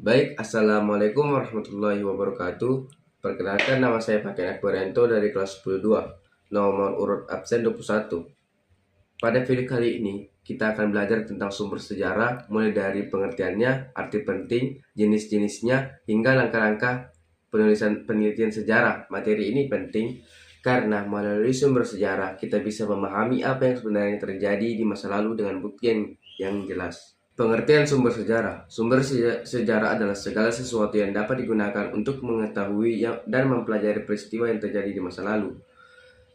Assalamualaikum warahmatullahi wabarakatuh. Perkenalkan, nama saya Paken Akbarianto dari kelas 10-2, nomor urut absen 21. Pada video kali ini, kita akan belajar tentang sumber sejarah, mulai dari pengertiannya, arti penting, jenis-jenisnya, hingga langkah-langkah penulisan penelitian sejarah. Materi ini penting karena melalui sumber sejarah, kita bisa memahami apa yang sebenarnya terjadi di masa lalu dengan bukti yang jelas. Pengertian sumber sejarah. Sumber sejarah adalah segala sesuatu yang dapat digunakan untuk mengetahui dan mempelajari peristiwa yang terjadi di masa lalu.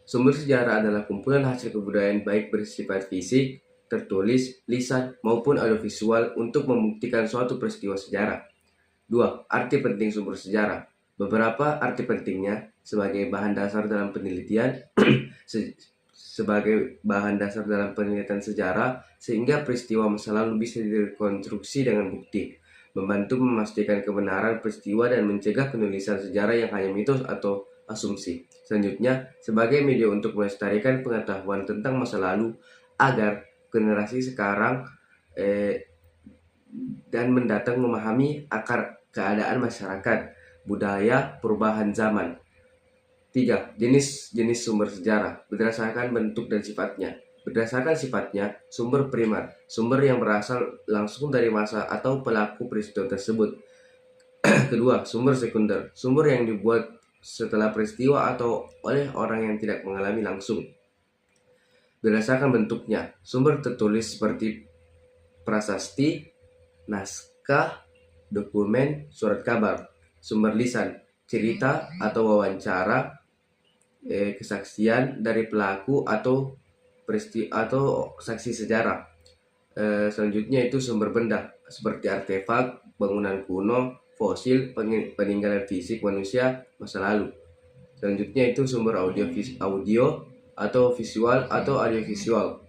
Sumber sejarah adalah kumpulan hasil kebudayaan baik bersifat fisik, tertulis, lisan, maupun audiovisual untuk membuktikan suatu peristiwa sejarah. 2. Arti penting sumber sejarah. Beberapa arti pentingnya sebagai bahan dasar dalam penelitian, sebagai bahan dasar dalam penelitian sejarah, sehingga peristiwa masa lalu bisa direkonstruksi dengan bukti, membantu memastikan kebenaran peristiwa dan mencegah penulisan sejarah yang hanya mitos atau asumsi. Selanjutnya, sebagai media untuk melestarikan pengetahuan tentang masa lalu agar generasi sekarang dan mendatang memahami akar keadaan masyarakat, budaya, perubahan zaman. 3. Jenis-jenis sumber sejarah berdasarkan bentuk dan sifatnya. Berdasarkan sifatnya, sumber primer, sumber yang berasal langsung dari masa atau pelaku peristiwa tersebut. Kedua, sumber sekunder, sumber yang dibuat setelah peristiwa atau oleh orang yang tidak mengalami langsung. Berdasarkan bentuknya, sumber tertulis seperti prasasti, naskah, dokumen, surat kabar. Sumber lisan, cerita atau wawancara, kesaksian dari pelaku atau peristiwa atau saksi sejarah. Selanjutnya itu sumber benda seperti artefak, bangunan kuno, fosil, peninggalan fisik manusia masa lalu. Selanjutnya itu sumber audio atau visual atau audiovisual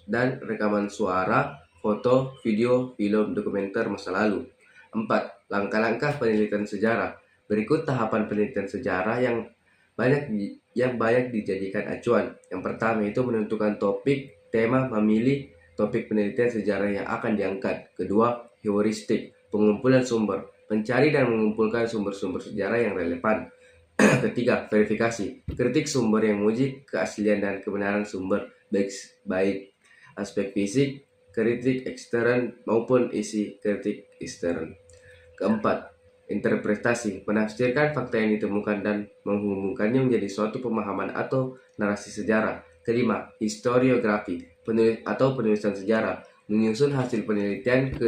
dan rekaman suara, foto, video, film, dokumenter masa lalu. 4. Langkah-langkah penelitian sejarah. Berikut tahapan penelitian sejarah yang banyak dijadikan acuan. Yang pertama itu menentukan topik, tema, memilih topik penelitian sejarah yang akan diangkat. Kedua, heuristik, pengumpulan sumber, mencari dan mengumpulkan sumber-sumber sejarah yang relevan. Ketiga, verifikasi, kritik sumber yang menguji keaslian dan kebenaran sumber, baik aspek fisik, kritik ekstern maupun isi kritik ekstern. Keempat, interpretasi, menafsirkan fakta yang ditemukan dan menghubungkannya menjadi suatu pemahaman atau narasi sejarah. Kelima, historiografi, penulisan sejarah, menyusun hasil penelitian ke